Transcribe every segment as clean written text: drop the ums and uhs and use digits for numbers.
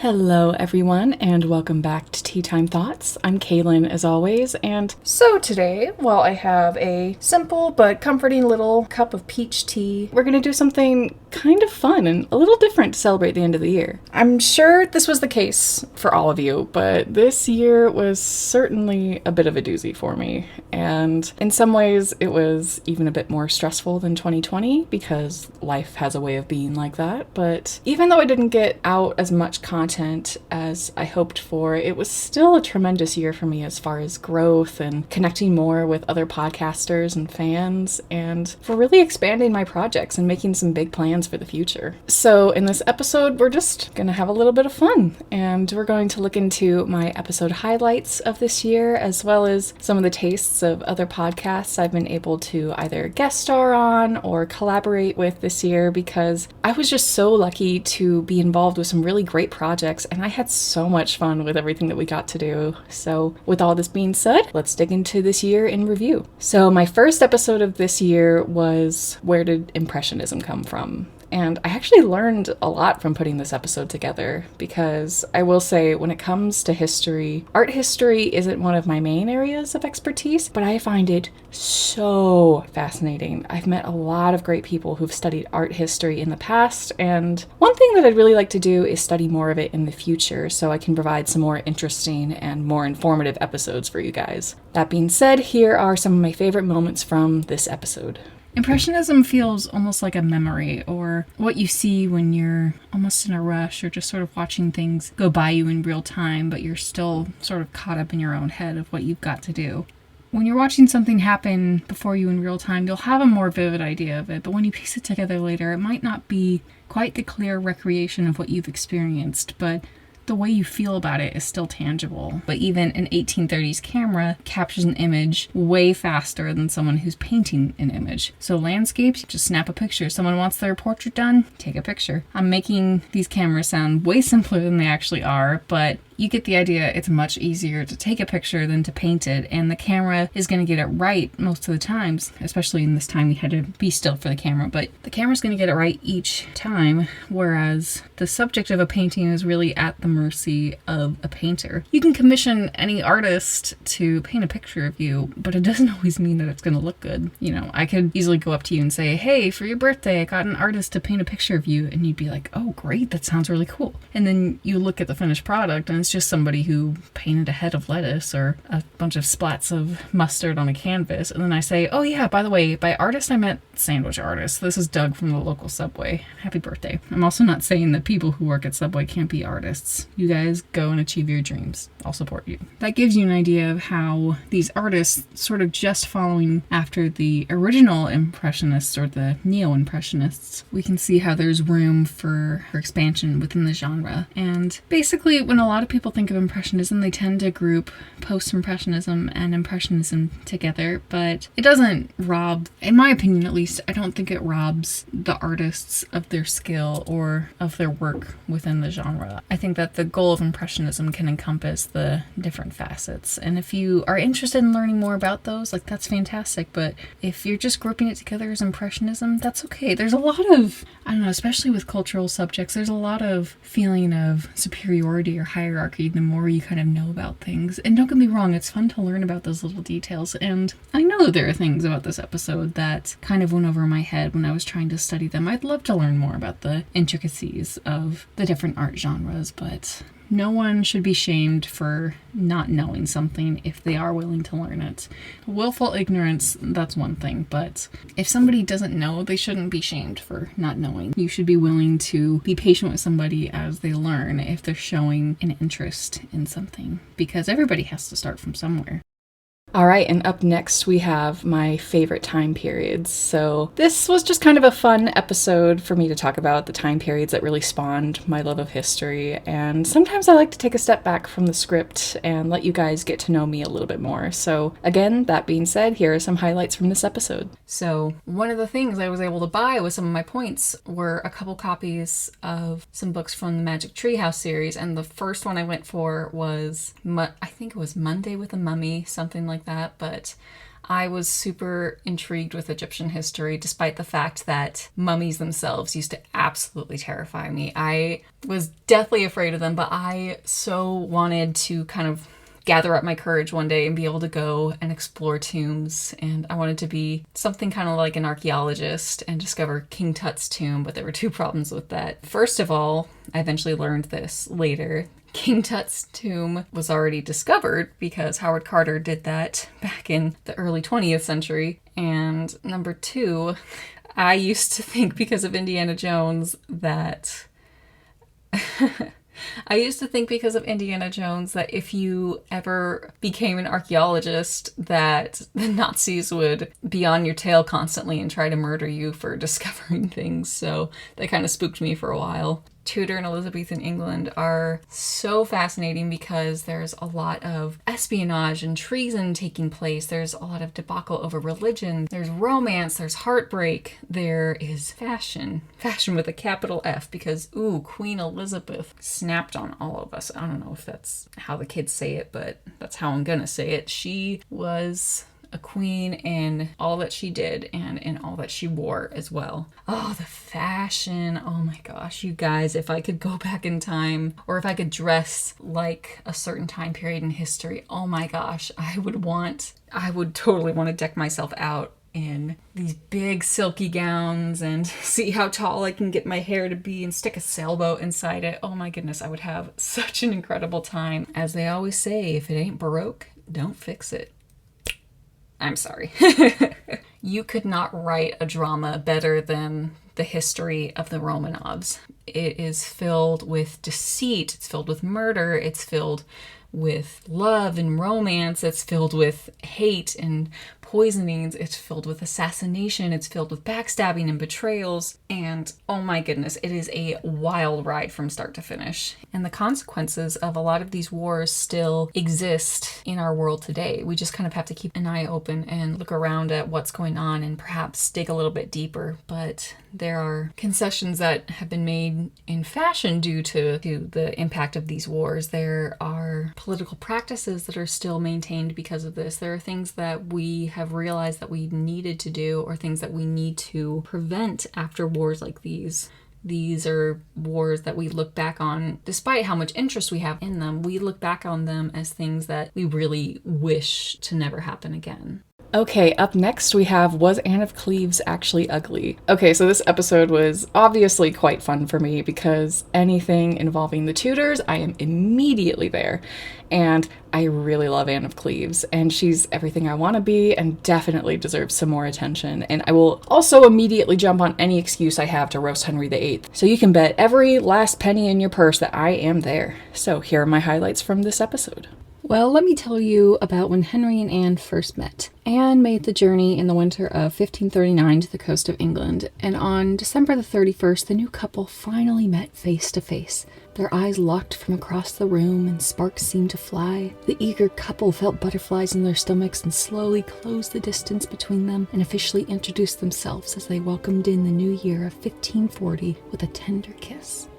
Hello everyone and welcome back to Tea Time Thoughts. I'm Kaylin as always, and so today, while I have a simple but comforting little cup of peach tea, we're gonna do something kind of fun and a little different to celebrate the end of the year. I'm sure this was the case for all of you, but this year was certainly a bit of a doozy for me, and in some ways it was even a bit more stressful than 2020 because life has a way of being like that. But even though I didn't get out as much content as I hoped for, it was still a tremendous year for me as far as growth and connecting more with other podcasters and fans, and for really expanding my projects and making some big plans for the future. So in this episode, we're just gonna have a little bit of fun, and we're going to look into my episode highlights of this year, as well as some of the tastes of other podcasts I've been able to either guest star on or collaborate with this year, because I was just so lucky to be involved with some really great projects, and I had so much fun with everything that we got to do. So with all this being said, let's dig into this year in review. So my first episode of this year was Where Did Impressionism Come From? And I actually learned a lot from putting this episode together, because I will say, when it comes to history, art history isn't one of my main areas of expertise, but I find it so fascinating. I've met a lot of great people who've studied art history in the past, and one thing that I'd really like to do is study more of it in the future so I can provide some more interesting and more informative episodes for you guys. That being said, here are some of my favorite moments from this episode. Impressionism feels almost like a memory, or what you see when you're almost in a rush or just sort of watching things go by you in real time, but you're still sort of caught up in your own head of what you've got to do. When you're watching something happen before you in real time, you'll have a more vivid idea of it, but when you piece it together later, it might not be quite the clear recreation of what you've experienced, but the way you feel about it is still tangible. But even an 1830s camera captures an image way faster than someone who's painting an image. So landscapes, just snap a picture. Someone wants their portrait done, take a picture. I'm making these cameras sound way simpler than they actually are, but you get the idea. It's much easier to take a picture than to paint it, and the camera is going to get it right most of the times, especially in this time we had to be still for the camera, but the camera's going to get it right each time, whereas the subject of a painting is really at the mercy of a painter. You can commission any artist to paint a picture of you, but it doesn't always mean that it's going to look good. You know, I could easily go up to you and say, hey, for your birthday, I got an artist to paint a picture of you, and you'd be like, oh, great, that sounds really cool. And then you look at the finished product, and it's just somebody who painted a head of lettuce or a bunch of splats of mustard on a canvas. And then I say, oh yeah, by the way, by artist I meant sandwich artist. This is Doug from the local Subway. Happy birthday. I'm also not saying that people who work at Subway can't be artists. You guys go and achieve your dreams. I'll support you. That gives you an idea of how these artists, sort of just following after the original Impressionists or the Neo-Impressionists, we can see how there's room for expansion within the genre. And basically, when a lot of people think of Impressionism, they tend to group Post-Impressionism and Impressionism together, but it doesn't rob, in my opinion at least, I don't think it robs the artists of their skill or of their work within the genre. I think that the goal of Impressionism can encompass the different facets, and if you are interested in learning more about those, like, that's fantastic, but if you're just grouping it together as Impressionism, that's okay. There's a lot of, I don't know, especially with cultural subjects, there's a lot of feeling of superiority or hierarchy the more you kind of know about things. And don't get me wrong, it's fun to learn about those little details, and I know there are things about this episode that kind of went over my head when I was trying to study them. I'd love to learn more about the intricacies of the different art genres, but no one should be shamed for not knowing something if they are willing to learn it. Willful ignorance, that's one thing, but if somebody doesn't know, they shouldn't be shamed for not knowing. You should be willing to be patient with somebody as they learn if they're showing an interest in something, because everybody has to start from somewhere. All right, and up next we have my favorite time periods. So this was just kind of a fun episode for me to talk about the time periods that really spawned my love of history, and sometimes I like to take a step back from the script and let you guys get to know me a little bit more. So again, that being said, here are some highlights from this episode. So one of the things I was able to buy with some of my points were a couple copies of some books from the Magic Treehouse series, and the first one I went for was, I think it was Monday with a Mummy, something like that, but I was super intrigued with Egyptian history, despite the fact that mummies themselves used to absolutely terrify me. I was deathly afraid of them, but I so wanted to kind of gather up my courage one day and be able to go and explore tombs. And I wanted to be something kind of like an archaeologist and discover King Tut's tomb, but there were two problems with that. First of all, I eventually learned this later. King Tut's tomb was already discovered because Howard Carter did that back in the early 20th century. And number two, I used to think because of Indiana Jones that... I used to think because of Indiana Jones that if you ever became an archaeologist that the Nazis would be on your tail constantly and try to murder you for discovering things. So that kind of spooked me for a while. Tudor and Elizabethan England are so fascinating because there's a lot of espionage and treason taking place. There's a lot of debacle over religion. There's romance. There's heartbreak. There is fashion. Fashion with a capital F because, ooh, Queen Elizabeth snapped on all of us. I don't know if that's how the kids say it, but that's how I'm gonna say it. She was a queen in all that she did and in all that she wore as well. Oh, the fashion. Oh my gosh, you guys, if I could go back in time or if I could dress like a certain time period in history, oh my gosh, I would totally want to deck myself out in these big silky gowns and see how tall I can get my hair to be and stick a sailboat inside it. Oh my goodness, I would have such an incredible time. As they always say, if it ain't Baroque, don't fix it. I'm sorry. You could not write a drama better than the history of the Romanovs. It is filled with deceit, it's filled with murder, it's filled with love and romance, it's filled with hate and poisonings, it's filled with assassination, it's filled with backstabbing and betrayals, and oh my goodness, it is a wild ride from start to finish. And the consequences of a lot of these wars still exist in our world today. We just kind of have to keep an eye open and look around at what's going on and perhaps dig a little bit deeper, but there are concessions that have been made in fashion due to the impact of these wars. There are political practices that are still maintained because of this. There are things that we have realized that we needed to do or things that we need to prevent after wars like these. These are wars that we look back on, despite how much interest we have in them, we look back on them as things that we really wish to never happen again. Okay, up next we have Was Anne of Cleves Actually Ugly? Okay, so this episode was obviously quite fun for me because anything involving the Tudors, I am immediately there. And I really love Anne of Cleves, and she's everything I want to be and definitely deserves some more attention. And I will also immediately jump on any excuse I have to roast Henry VIII. So you can bet every last penny in your purse that I am there. So here are my highlights from this episode. Well, let me tell you about when Henry and Anne first met. Anne made the journey in the winter of 1539 to the coast of England, and on December the 31st, the new couple finally met face to face. Their eyes locked from across the room, and sparks seemed to fly. The eager couple felt butterflies in their stomachs and slowly closed the distance between them and officially introduced themselves as they welcomed in the new year of 1540 with a tender kiss.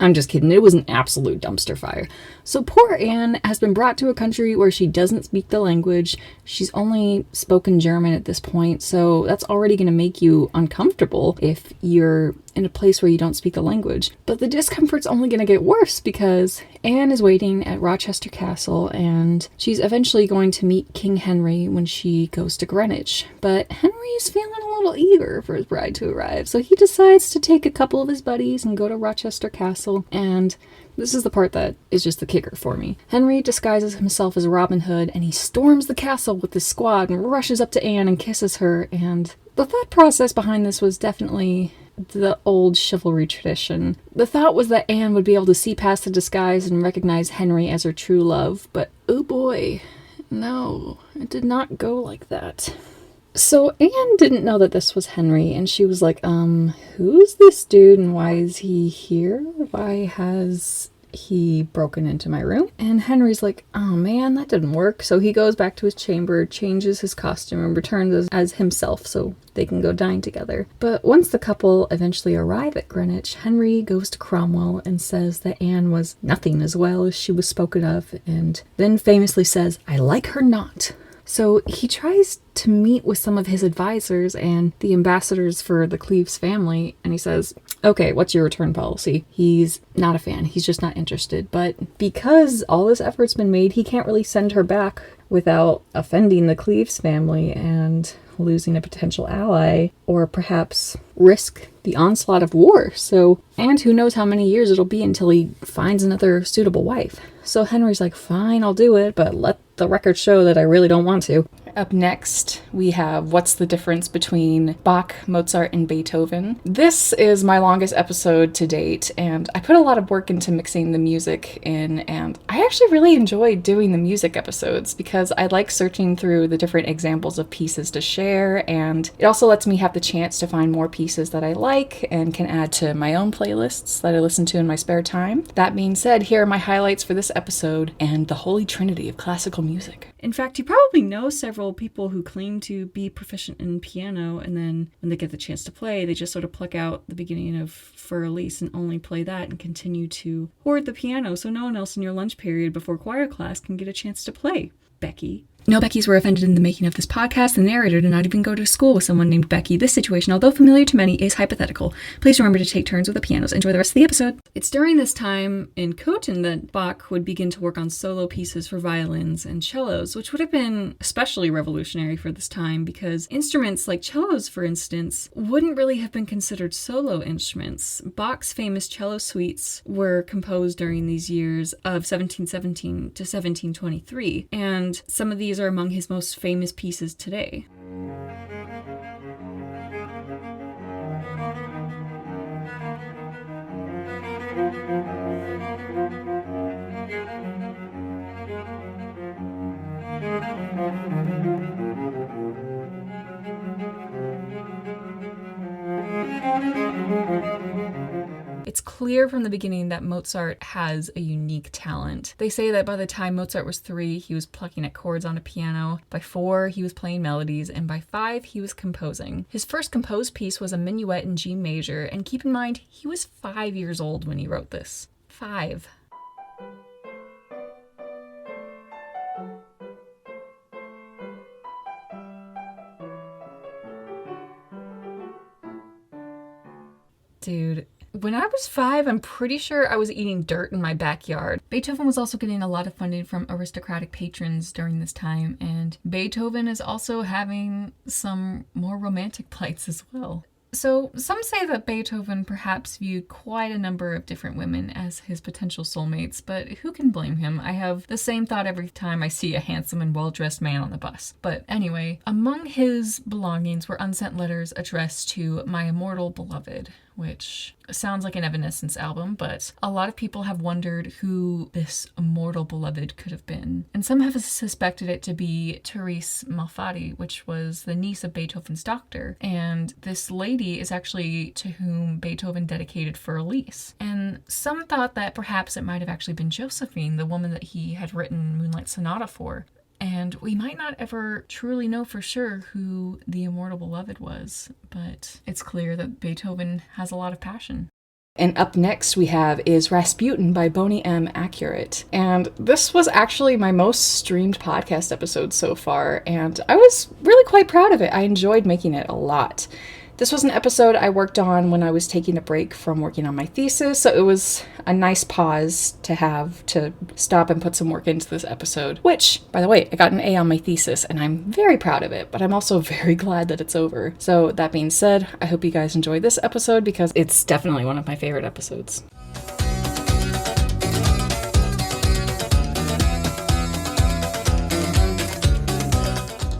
I'm just kidding, it was an absolute dumpster fire. So poor Anne has been brought to a country where she doesn't speak the language. She's only spoken German at this point, so that's already going to make you uncomfortable if you're in a place where you don't speak the language. But the discomfort's only going to get worse because Anne is waiting at Rochester Castle and she's eventually going to meet King Henry when she goes to Greenwich. But Henry's feeling a little eager for his bride to arrive, so he decides to take a couple of his buddies and go to Rochester Castle. And this is the part that is just the kicker for me. Henry disguises himself as Robin Hood and he storms the castle with his squad and rushes up to Anne and kisses her. And the thought process behind this was definitely the old chivalry tradition. The thought was that Anne would be able to see past the disguise and recognize Henry as her true love, but oh boy, no, it did not go like that. So Anne didn't know that this was Henry, and she was like, who's this dude and why is he here? Why has he broken into my room? And Henry's like, oh man, that didn't work. So he goes back to his chamber, changes his costume, and returns as himself so they can go dine together. But once the couple eventually arrive at Greenwich, Henry goes to Cromwell and says that Anne was nothing as well as she was spoken of, and then famously says, I like her not. So he tries to meet with some of his advisors and the ambassadors for the Cleves family, and he says, okay, what's your return policy? He's not a fan. He's just not interested. But because all this effort's been made, he can't really send her back without offending the Cleves family and losing a potential ally, or perhaps risk the onslaught of war. And who knows how many years it'll be until he finds another suitable wife. So Henry's like, fine, I'll do it, but let the record show that I really don't want to. Up next, we have What's the Difference Between Bach, Mozart, and Beethoven. This is my longest episode to date, and I put a lot of work into mixing the music in, and I actually really enjoyed doing the music episodes because I like searching through the different examples of pieces to share, and it also lets me have the chance to find more pieces that I like and can add to my own playlists that I listen to in my spare time. That being said, here are my highlights for this episode and the holy trinity of classical music. In fact, you probably know several people who claim to be proficient in piano, and then when they get the chance to play, they just sort of pluck out the beginning of For Elise and only play that and continue to hoard the piano so no one else in your lunch period before choir class can get a chance to play. Becky. No Beckys were offended in the making of this podcast. The narrator did not even go to school with someone named Becky. This situation, although familiar to many, is hypothetical. Please remember to take turns with the pianos. Enjoy the rest of the episode. It's during this time in Cöthen that Bach would begin to work on solo pieces for violins and cellos, which would have been especially revolutionary for this time because instruments like cellos, for instance, wouldn't really have been considered solo instruments. Bach's famous cello suites were composed during these years of 1717 to 1723, and some of these are among his most famous pieces today. It's clear from the beginning that Mozart has a unique talent. They say that by the time Mozart was 3, he was plucking at chords on a piano. By 4, he was playing melodies. And by 5, he was composing. His first composed piece was a minuet in G major. And keep in mind, he was 5 years old when he wrote this. 5. Dude. When I was 5, I'm pretty sure I was eating dirt in my backyard. Beethoven was also getting a lot of funding from aristocratic patrons during this time, and Beethoven is also having some more romantic plights as well. So some say that Beethoven perhaps viewed quite a number of different women as his potential soulmates, but who can blame him? I have the same thought every time I see a handsome and well-dressed man on the bus. But anyway, among his belongings were unsent letters addressed to My Immortal Beloved, which sounds like an Evanescence album, but a lot of people have wondered who this immortal beloved could have been. And some have suspected it to be Therese Malfatti, which was the niece of Beethoven's doctor. And this lady is actually to whom Beethoven dedicated For Elise. And some thought that perhaps it might have actually been Josephine, the woman that he had written Moonlight Sonata for. And we might not ever truly know for sure who the immortal beloved was, but it's clear that Beethoven has a lot of passion. And up next we have Is Rasputin by Boney M. Accurate. And this was actually my most streamed podcast episode so far, and I was really quite proud of it. I enjoyed making it a lot. This was an episode I worked on when I was taking a break from working on my thesis, so it was a nice pause to have to stop and put some work into this episode, which, by the way, I got an A on my thesis, and I'm very proud of it, but I'm also very glad that it's over. So that being said, I hope you guys enjoyed this episode because it's definitely one of my favorite episodes.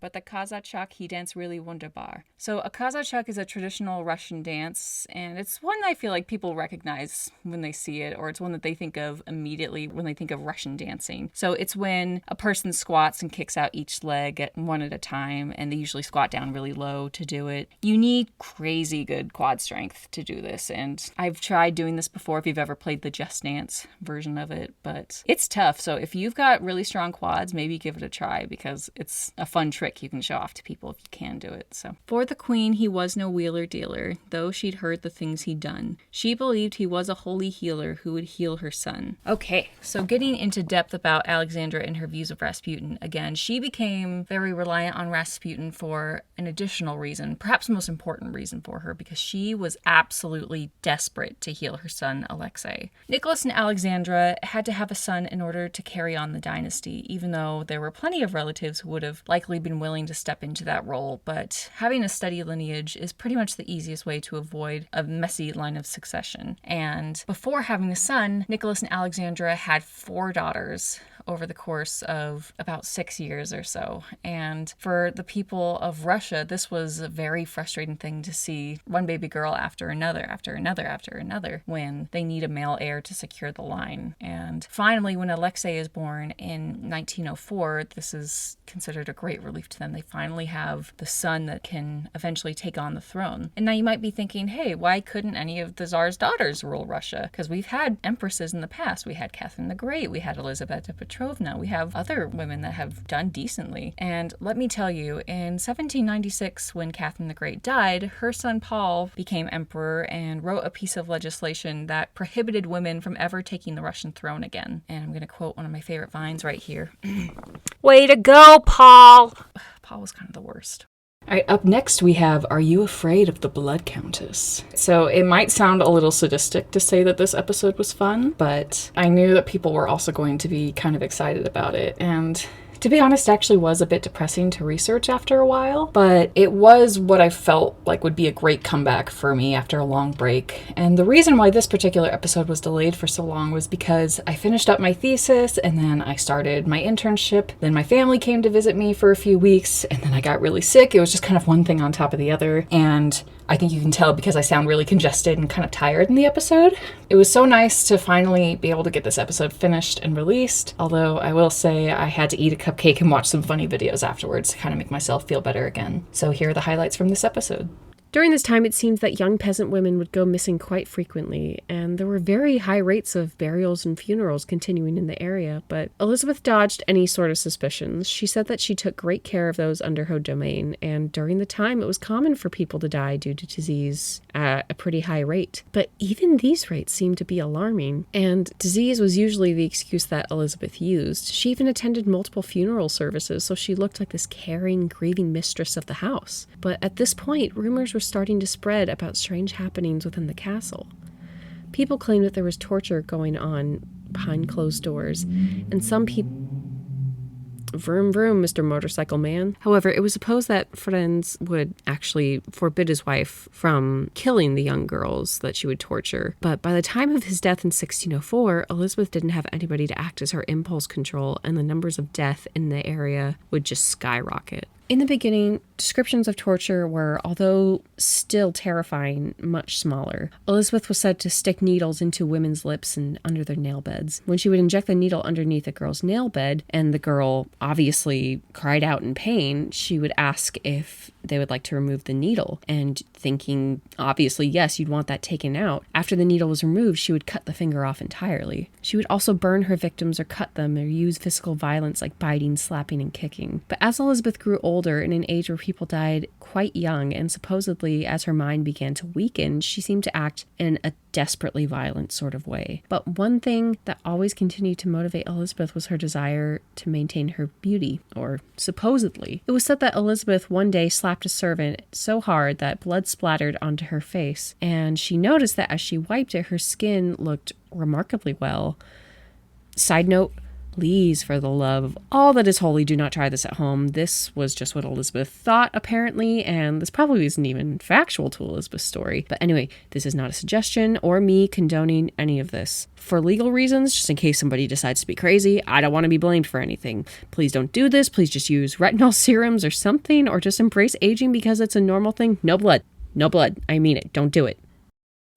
But the Kazachak, he danced really wunderbar. So a Kazachak is a traditional Russian dance, and it's one that I feel like people recognize when they see it, or it's one that they think of immediately when they think of Russian dancing. So it's when a person squats and kicks out each leg at one at a time, and they usually squat down really low to do it. You need crazy good quad strength to do this, and I've tried doing this before if you've ever played the Just Dance version of it, but it's tough. So if you've got really strong quads, maybe give it a try because it's a fun trick. trick you can show off to people if you can do it. So, for the queen, he was no wheeler dealer, though she'd heard the things he'd done. She believed he was a holy healer who would heal her son. Okay, so getting into depth about Alexandra and her views of Rasputin, again, she became very reliant on Rasputin for an additional reason, perhaps the most important reason for her, because she was absolutely desperate to heal her son, Alexei. Nicholas and Alexandra had to have a son in order to carry on the dynasty, even though there were plenty of relatives who would have likely been willing to step into that role, but having a steady lineage is pretty much the easiest way to avoid a messy line of succession. And before having a son, Nicholas and Alexandra had 4 daughters over the course of about 6 years or so. And for the people of Russia, this was a very frustrating thing to see one baby girl after another, when they need a male heir to secure the line. And finally, when Alexei is born in 1904, this is considered a great relief to them. They finally have the son that can eventually take on the throne. And now you might be thinking, hey, why couldn't any of the Tsar's daughters rule Russia? Because we've had empresses in the past. We had Catherine the Great, we had Elizabeth Petrovna, we have other women that have done decently. And let me tell you, in 1796, when Catherine the Great died, her son Paul became emperor and wrote a piece of legislation that prohibited women from ever taking the Russian throne again. And I'm going to quote one of my favorite vines right here. Way to go, Paul! Paul was kind of the worst. All right, up next we have Are You Afraid of the Blood Countess? So it might sound a little sadistic to say that this episode was fun, but I knew that people were also going to be kind of excited about it. And to be honest, it actually was a bit depressing to research after a while, but it was what I felt like would be a great comeback for me after a long break. And the reason why this particular episode was delayed for so long was because I finished up my thesis, and then I started my internship, then my family came to visit me for a few weeks, and then I got really sick. It was just kind of one thing on top of the other, and I think you can tell because I sound really congested and kind of tired in the episode. It was so nice to finally be able to get this episode finished and released, although I will say I had to eat a cupcake and watch some funny videos afterwards to kind of make myself feel better again. So here are the highlights from this episode. During this time, it seems that young peasant women would go missing quite frequently, and there were very high rates of burials and funerals continuing in the area, but Elizabeth dodged any sort of suspicions. She said that she took great care of those under her domain, and during the time, it was common for people to die due to disease at a pretty high rate. But even these rates seemed to be alarming, and disease was usually the excuse that Elizabeth used. She even attended multiple funeral services, so she looked like this caring, grieving mistress of the house. But at this point, rumors were starting to spread about strange happenings within the castle. People claimed that there was torture going on behind closed doors, and some people... Vroom vroom, Mr. Motorcycle Man. However, it was supposed that Franz would actually forbid his wife from killing the young girls that she would torture. But by the time of his death in 1604, Elizabeth didn't have anybody to act as her impulse control, and the numbers of death in the area would just skyrocket. In the beginning, descriptions of torture were, although still terrifying, much smaller. Elizabeth was said to stick needles into women's lips and under their nail beds. When she would inject the needle underneath a girl's nail bed, and the girl obviously cried out in pain, she would ask if they would like to remove the needle. And thinking, obviously, yes, you'd want that taken out. After the needle was removed, she would cut the finger off entirely. She would also burn her victims or cut them or use physical violence like biting, slapping, and kicking. But as Elizabeth grew older, in an age where people died quite young, and supposedly as her mind began to weaken, she seemed to act in a desperately violent sort of way. But one thing that always continued to motivate Elizabeth was her desire to maintain her beauty, or supposedly. It was said that Elizabeth one day slapped a servant so hard that blood splattered onto her face, and she noticed that as she wiped it, her skin looked remarkably well. Side note, please, for the love of all that is holy, do not try this at home. This was just what Elizabeth thought, apparently, and this probably isn't even factual to Elizabeth's story. But anyway, this is not a suggestion or me condoning any of this. For legal reasons, just in case somebody decides to be crazy, I don't want to be blamed for anything. Please don't do this. Please just use retinol serums or something, or just embrace aging because it's a normal thing. No blood. No blood. I mean it. Don't do it.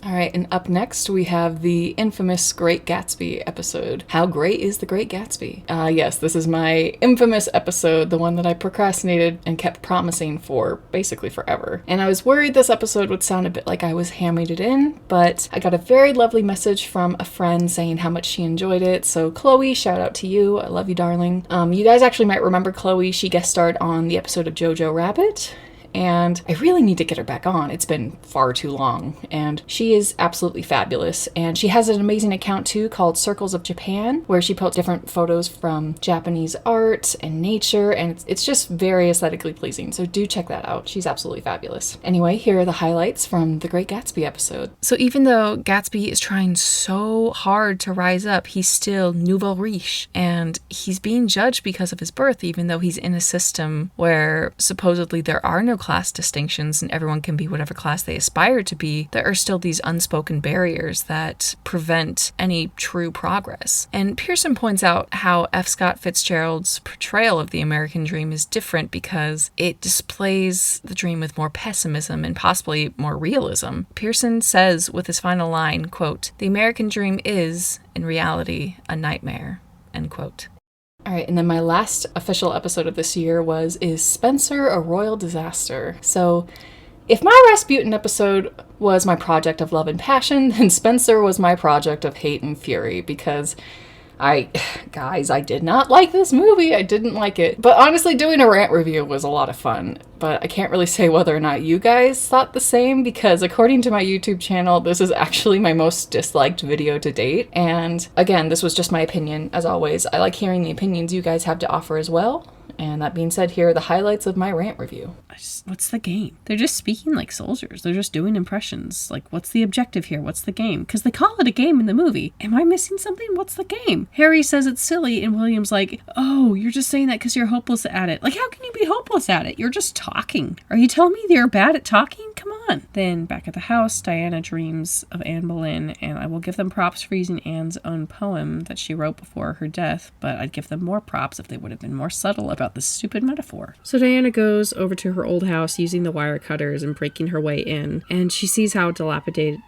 All right, and up next we have the infamous Great Gatsby episode. How great is the Great Gatsby? Yes, this is my infamous episode, the one that I procrastinated and kept promising for basically forever. And I was worried this episode would sound a bit like I was hamming it in, but I got a very lovely message from a friend saying how much she enjoyed it. So Chloe, shout out to you. I love you, darling. You guys actually might remember Chloe. She guest starred on the episode of Jojo Rabbit. And I really need to get her back on. It's been far too long. And she is absolutely fabulous. And she has an amazing account too called Circles of Japan, where she posts different photos from Japanese art and nature. And it's just very aesthetically pleasing. So do check that out. She's absolutely fabulous. Anyway, here are the highlights from the Great Gatsby episode. So even though Gatsby is trying so hard to rise up, he's still nouveau riche. And he's being judged because of his birth, even though he's in a system where supposedly there are no class distinctions and everyone can be whatever class they aspire to be. There are still these unspoken barriers that prevent any true progress. And Pearson points out how F. Scott Fitzgerald's portrayal of the American dream is different because it displays the dream with more pessimism and possibly more realism. Pearson says with his final line, quote, "The American dream is, in reality, a nightmare," end quote. All right, and then my last official episode of this year was Is Spencer a Royal Disaster? So if my Rasputin episode was my project of love and passion, then Spencer was my project of hate and fury, because I did not like this movie. I didn't like it. But honestly, doing a rant review was a lot of fun. But I can't really say whether or not you guys thought the same, because according to my YouTube channel, this is actually my most disliked video to date. And again, this was just my opinion, as always. I like hearing the opinions you guys have to offer as well. And that being said, here are the highlights of my rant review. What's the game? They're just speaking like soldiers. They're just doing impressions. Like, what's the objective here? What's the game? Because they call it a game in the movie. Am I missing something? What's the game? Harry says it's silly, and William's like, oh, you're just saying that because you're hopeless at it. Like, how can you be hopeless at it? You're just talking. Are you telling me you're bad at talking? Come on. Then, back at the house, Diana dreams of Anne Boleyn, and I will give them props for using Anne's own poem that she wrote before her death, but I'd give them more props if they would have been more subtle about this stupid metaphor. So Diana goes over to her old house using the wire cutters and breaking her way in, and she sees how dilapidated...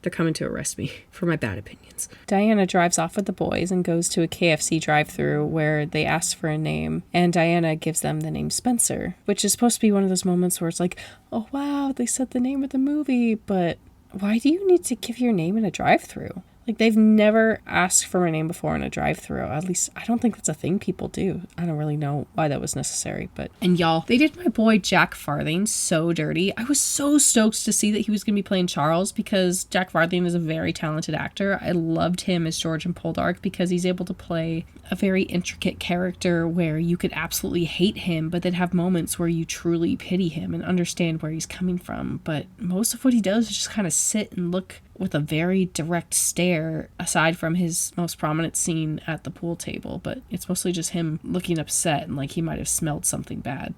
They're coming to arrest me for my bad opinions. Diana drives off with the boys and goes to a KFC drive-thru where they ask for a name, and Diana gives them the name Spencer, which is supposed to be one of those moments where it's like, oh wow, they said the name of the movie, but why do you need to give your name in a drive-thru? Like, they've never asked for my name before in a drive-thru. At least, I don't think that's a thing people do. I don't really know why that was necessary, but... And y'all, they did my boy Jack Farthing so dirty. I was so stoked to see that he was going to be playing Charles, because Jack Farthing is a very talented actor. I loved him as George in Poldark because he's able to play a very intricate character where you could absolutely hate him, but then have moments where you truly pity him and understand where he's coming from. But most of what he does is just kind of sit and look with a very direct stare, aside from his most prominent scene at the pool table, but it's mostly just him looking upset and like he might have smelled something bad.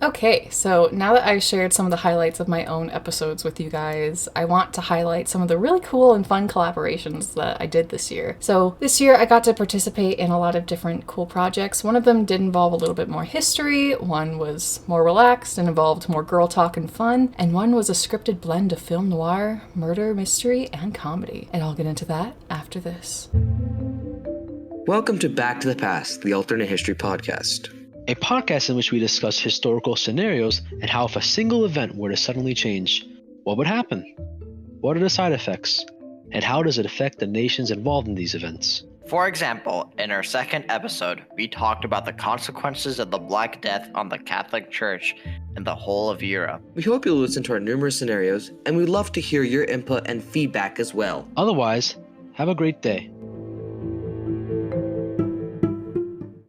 Okay, so now that I've shared some of the highlights of my own episodes with you guys, I want to highlight some of the really cool and fun collaborations that I did this year. So this year I got to participate in a lot of different cool projects. One of them did involve a little bit more history, one was more relaxed and involved more girl talk and fun, and one was a scripted blend of film noir, murder, mystery, and comedy. And I'll get into that after this. Welcome to Back to the Past, the Alternate History Podcast. A podcast in which we discuss historical scenarios and how if a single event were to suddenly change, what would happen? What are the side effects? And how does it affect the nations involved in these events? For example, in our second episode, we talked about the consequences of the Black Death on the Catholic Church and the whole of Europe. We hope you'll listen to our numerous scenarios, and we'd love to hear your input and feedback as well. Otherwise, have a great day.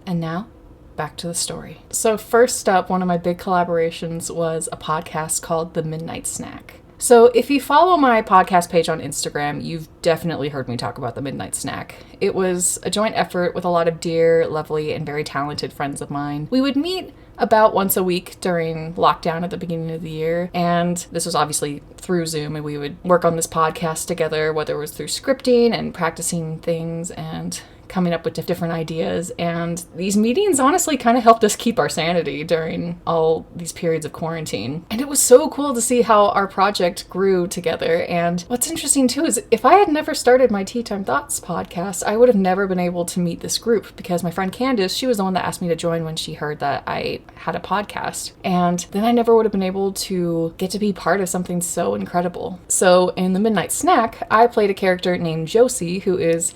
And now, back to the story. So first up, one of my big collaborations was a podcast called The Midnight Snack. So if you follow my podcast page on Instagram, you've definitely heard me talk about The Midnight Snack. It was a joint effort with a lot of dear, lovely, and very talented friends of mine. We would meet about once a week during lockdown at the beginning of the year, and this was obviously through Zoom, and we would work on this podcast together, whether it was through scripting and practicing things and coming up with different ideas. And these meetings honestly kind of helped us keep our sanity during all these periods of quarantine. And it was so cool to see how our project grew together. And what's interesting too is if I had never started my Tea Time Thoughts podcast, I would have never been able to meet this group, because my friend Candace, she was the one that asked me to join when she heard that I had a podcast. And then I never would have been able to get to be part of something so incredible. So in the Midnight Snack, I played a character named Josie, who is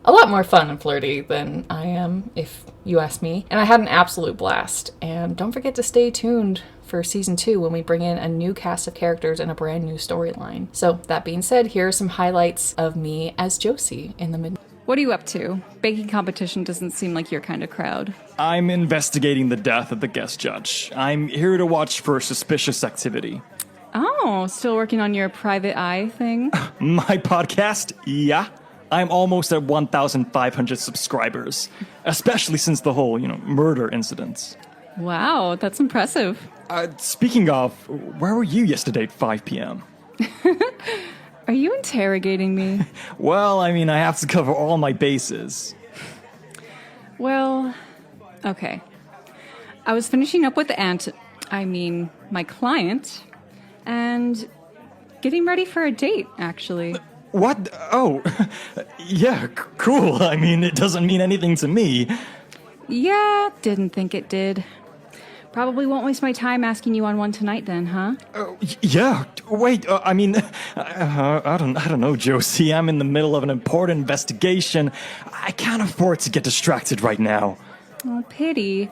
a lot more fun and flirty than I am, if you ask me. And I had an absolute blast. And don't forget to stay tuned for season 2 when we bring in a new cast of characters and a brand new storyline. So that being said, here are some highlights of me as Josie in the Midnight. What are you up to? Baking competition doesn't seem like your kind of crowd. I'm investigating the death of the guest judge. I'm here to watch for suspicious activity. Oh, still working on your private eye thing? My podcast? Yeah. I'm almost at 1,500 subscribers, especially since the whole, murder incident. Wow, that's impressive. Speaking of, where were you yesterday at 5 p.m.? Are you interrogating me? Well, I have to cover all my bases. Well, okay. I was finishing up with my client, and getting ready for a date, actually. What? Oh, yeah, cool. It doesn't mean anything to me. Yeah, didn't think it did. Probably won't waste my time asking you on one tonight then, huh? Yeah. Wait, I don't know, Josie. I'm in the middle of an important investigation. I can't afford to get distracted right now. Oh, pity.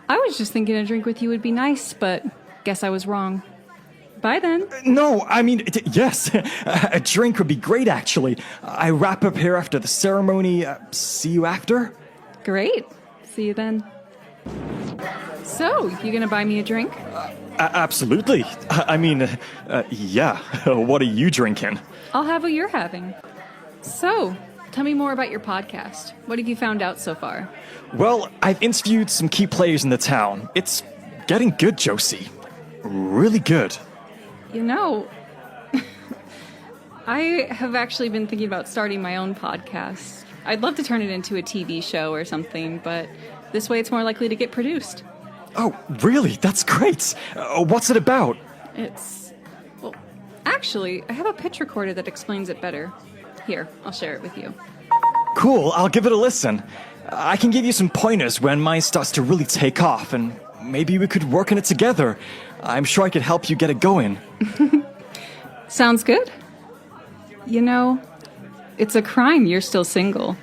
I was just thinking a drink with you would be nice, but guess I was wrong. Bye then. No, yes. A drink would be great, actually. I wrap up here after the ceremony. See you after? Great. See you then. So, you gonna buy me a drink? Absolutely. Yeah. What are you drinking? I'll have what you're having. So, tell me more about your podcast. What have you found out so far? Well, I've interviewed some key players in the town. It's getting good, Josie. Really good. I have actually been thinking about starting my own podcast. I'd love to turn it into a TV show or something, but this way it's more likely to get produced. Oh, really? That's great. What's it about? Actually, I have a pitch recorder that explains it better. Here, I'll share it with you. Cool, I'll give it a listen. I can give you some pointers when mine starts to really take off, and maybe we could work on it together. I'm sure I could help you get it going. Sounds good. It's a crime you're still single.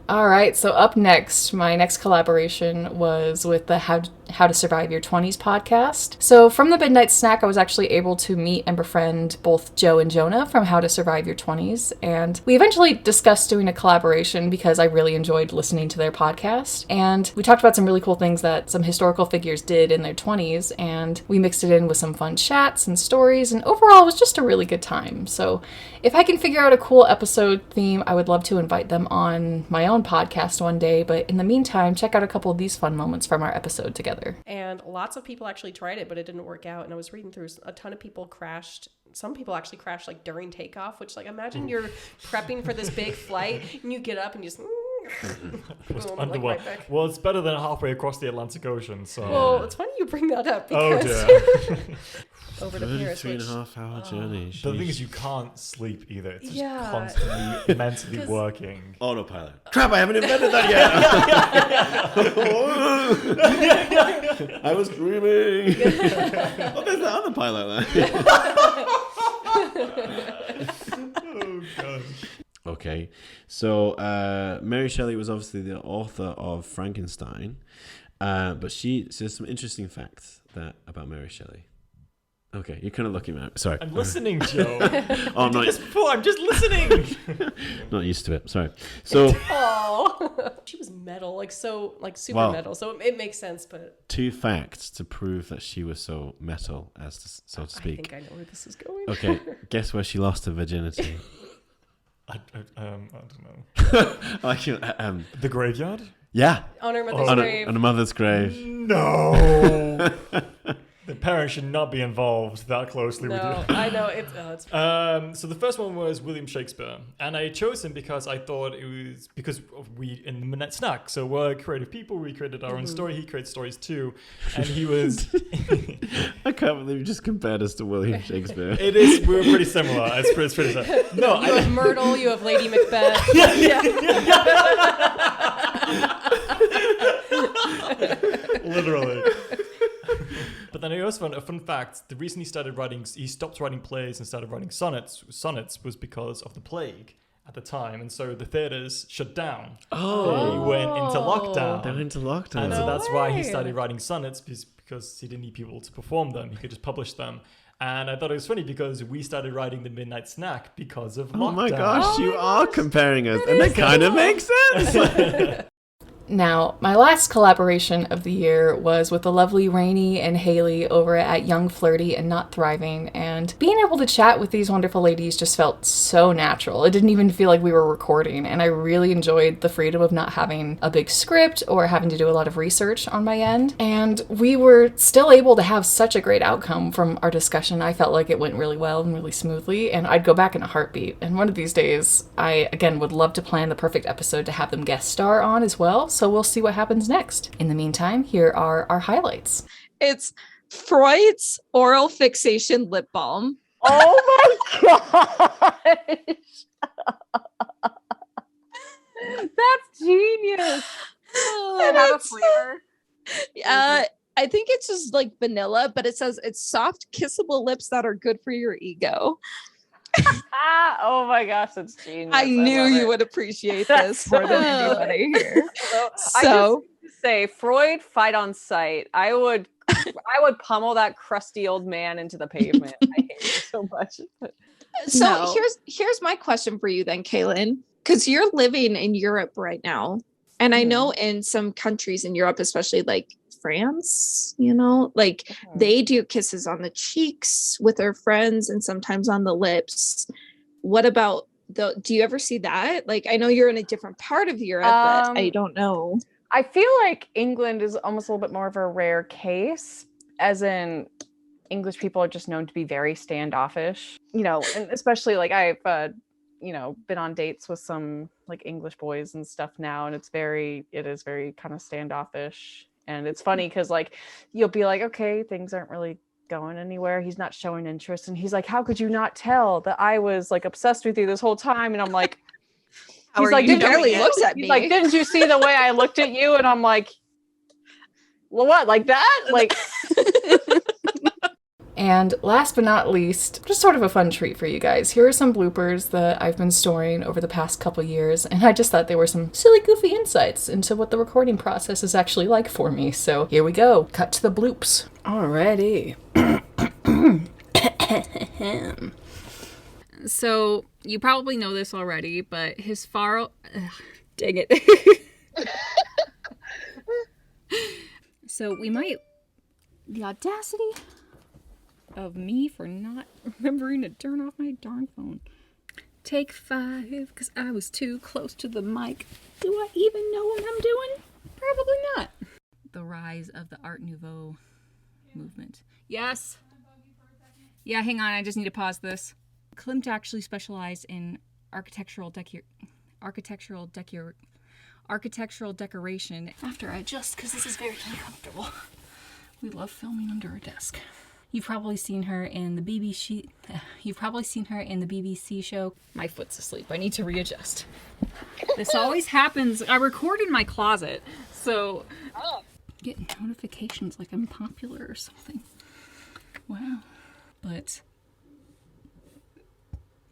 All right, so up next, my next collaboration was with the How to Survive Your 20s podcast. So from the Midnight Snack, I was actually able to meet and befriend both Joe and Jonah from How to Survive Your 20s, and we eventually discussed doing a collaboration because I really enjoyed listening to their podcast, and we talked about some really cool things that some historical figures did in their 20s, and we mixed it in with some fun chats and stories, and overall it was just a really good time. So if I can figure out a cool episode theme, I would love to invite them on my own podcast one day, but in the meantime, check out a couple of these fun moments from our episode together. And lots of people actually tried it, but it didn't work out. And I was reading through, a ton of people crashed. Some people actually crashed during takeoff, which imagine you're prepping for this big flight and you get up and you just underwater. Well, it's better than halfway across the Atlantic Ocean. So. Well, it's funny you bring that up because over to Paris. 33.5-hour journey. The thing is, you can't sleep either. It's just constantly mentally working. Autopilot. Crap! I haven't invented that yet. I was dreaming. Oh, there's the other pilot there. Oh gosh. Okay, so Mary Shelley was obviously the author of Frankenstein, but there's some interesting facts about Mary Shelley. Okay, you're kind of looking at. Sorry, I'm listening, Joe. I'm not. Just before, I'm just listening. Not used to it. Sorry. So. Oh, she was metal, super metal. So it makes sense, but 2 facts to prove that she was so metal, so to speak. I think I know where this is going. Okay, guess where she lost her virginity. I don't know. The graveyard? Yeah. On her mother's grave. On her mother's grave. No. parents should not be involved that closely with you. No, I know. It's so the first one was William Shakespeare. And I chose him because I thought it was because we in the Midnight Snack. So we're creative people. We created our own story. He created stories too. And he was... I can't believe you just compared us to William Shakespeare. It is. We're pretty similar. It's pretty similar. No, you have Myrtle. You have Lady Macbeth. Literally. But then I also found a fun fact. The reason he stopped writing plays and started writing sonnets was because of the plague at the time. And so the theaters shut down. Oh. They went into lockdown. They went into lockdown. And so that's why he started writing sonnets, because he didn't need people to perform them. He could just publish them. And I thought it was funny because we started writing the Midnight Snack because of lockdown. Oh my gosh, you are comparing us. And that kind of makes sense. Now, my last collaboration of the year was with the lovely Rainey and Haley over at Young, Flirty, and Not Thriving, and being able to chat with these wonderful ladies just felt so natural. It didn't even feel like we were recording, and I really enjoyed the freedom of not having a big script or having to do a lot of research on my end, and we were still able to have such a great outcome from our discussion. I felt like it went really well and really smoothly, and I'd go back in a heartbeat, and one of these days, I, again, would love to plan the perfect episode to have them guest star on as well, so we'll see what happens next. In the meantime, here are our highlights. It's Freud's oral fixation lip balm. Oh my gosh! That's genius. And have a flavor? I think it's just like vanilla, but it says it's soft, kissable lips that are good for your ego. Oh my gosh, that's genius. I knew you would appreciate this more than anybody here. I just need to say, Freud, fight on sight. I would pummel that crusty old man into the pavement. I hate him so much. So here's my question for you then, Kaylin, because you're living in Europe right now, and I know in some countries in Europe, especially like France, they do kisses on the cheeks with their friends and sometimes on the lips. What about do you ever see that? Like, I know you're in a different part of Europe, but I don't know. I feel like England is almost a little bit more of a rare case, as in English people are just known to be very standoffish, and especially like I've, been on dates with some like English boys and stuff now, and it is very kind of standoffish. And it's funny because like you'll be like, okay, things aren't really going anywhere. He's not showing interest. And he's like, how could you not tell that I was like obsessed with you this whole time? And I'm like, he's like, didn't you see the way I looked at you? And I'm like, well, what, like that? Like. And last but not least, just sort of a fun treat for you guys. Here are some bloopers that I've been storing over the past couple years, and I just thought they were some silly, goofy insights into what the recording process is actually like for me. So here we go. Cut to the bloops. Alrighty. So you probably know this already, but his dang it. So we might... The audacity of me for not remembering to turn off my darn phone. Take 5, because I was too close to the mic. Do I even know what I'm doing? Probably not. The rise of the Art Nouveau movement. Yes. Yeah, hang on, I just need to pause this. Klimt actually specialized in architectural decoration. After I adjust, because this is very uncomfortable. We love filming under a desk. You've probably seen her in the BBC show. My foot's asleep. I need to readjust. This always happens. I record in my closet, so I get notifications like I'm popular or something. Wow. But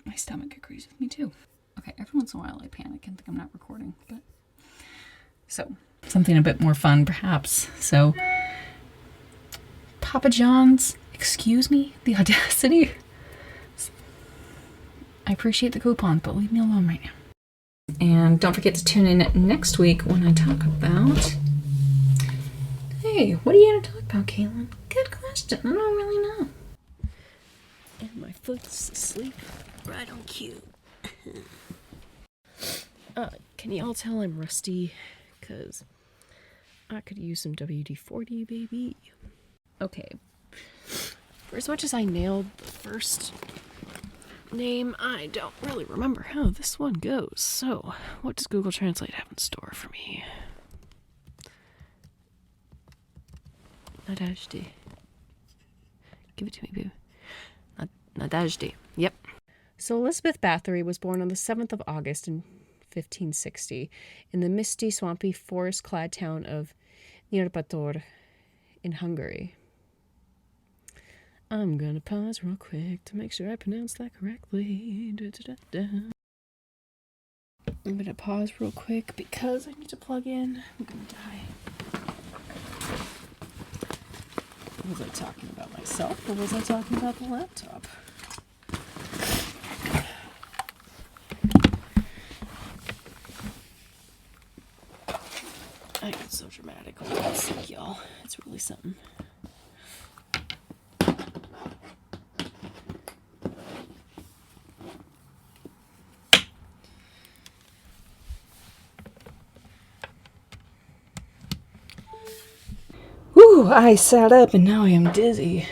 my stomach agrees with me too. Okay, every once in a while I panic and think I'm not recording, but so something a bit more fun perhaps. So Papa John's, excuse me, the audacity. I appreciate the coupon, but leave me alone right now. And don't forget to tune in next week when I talk about... Hey, what are you going to talk about, Caitlin? Good question. I don't really know. And my foot's asleep right on cue. Can you all tell I'm rusty? Because I could use some WD-40, baby. Okay. For as much as I nailed the first name, I don't really remember how this one goes. So, what does Google Translate have in store for me? Nadezhdy. Give it to me, boo. Nadezhdy. Yep. So Elizabeth Bathory was born on the 7th of August in 1560 in the misty, swampy, forest-clad town of Nyírpator in Hungary. I'm gonna pause real quick to make sure I pronounce that correctly. I'm gonna pause real quick because I need to plug in. I'm gonna die. Was I talking about myself or was I talking about the laptop? I get so dramatic when I'm sick, y'all. It's really something. Whew, I sat up and now I am dizzy.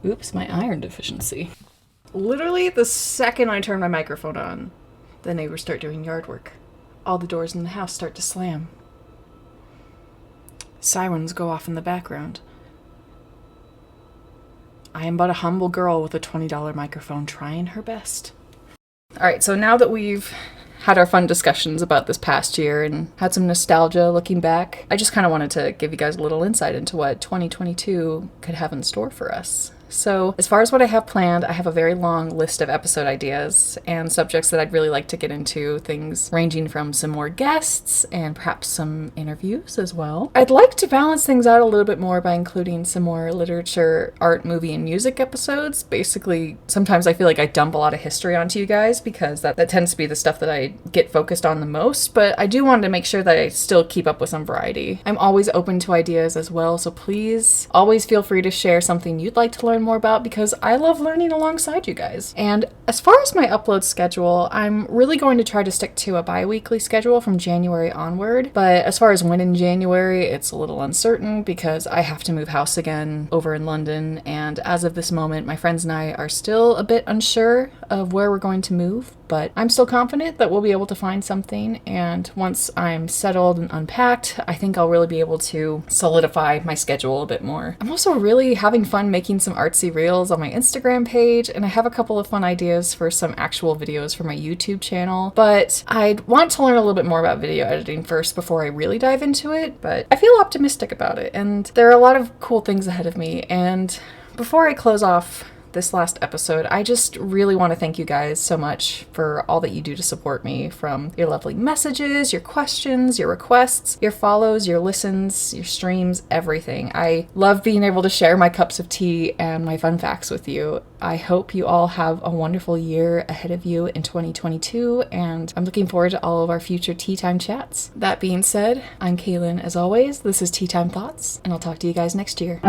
Oops, my iron deficiency. Literally the second I turn my microphone on, the neighbors start doing yard work. All the doors in the house start to slam. Sirens go off in the background. I am but a humble girl with a $20 microphone trying her best. Alright, so now that we've had our fun discussions about this past year and had some nostalgia looking back, I just kind of wanted to give you guys a little insight into what 2022 could have in store for us. So, as far as what I have planned, I have a very long list of episode ideas and subjects that I'd really like to get into, things ranging from some more guests and perhaps some interviews as well. I'd like to balance things out a little bit more by including some more literature, art, movie, and music episodes. Basically, sometimes I feel like I dump a lot of history onto you guys because that tends to be the stuff that I get focused on the most, but I do want to make sure that I still keep up with some variety. I'm always open to ideas as well, so please always feel free to share something you'd like to learn more about because I love learning alongside you guys. And as far as my upload schedule, I'm really going to try to stick to a bi-weekly schedule from January onward, but as far as when in January, it's a little uncertain because I have to move house again over in London, and as of this moment, my friends and I are still a bit unsure of where we're going to move, but I'm still confident that we'll be able to find something, and once I'm settled and unpacked, I think I'll really be able to solidify my schedule a bit more. I'm also really having fun making some artsy reels on my Instagram page, and I have a couple of fun ideas for some actual videos for my YouTube channel, but I'd want to learn a little bit more about video editing first before I really dive into it, but I feel optimistic about it, and there are a lot of cool things ahead of me. And before I close off this last episode, I just really want to thank you guys so much for all that you do to support me, from your lovely messages, your questions, your requests, your follows, your listens, your streams, everything. I love being able to share my cups of tea and my fun facts with you. I hope you all have a wonderful year ahead of you in 2022, and I'm looking forward to all of our future Tea Time chats. That being said, I'm Kaylin as always. This is Tea Time Thoughts, and I'll talk to you guys next year.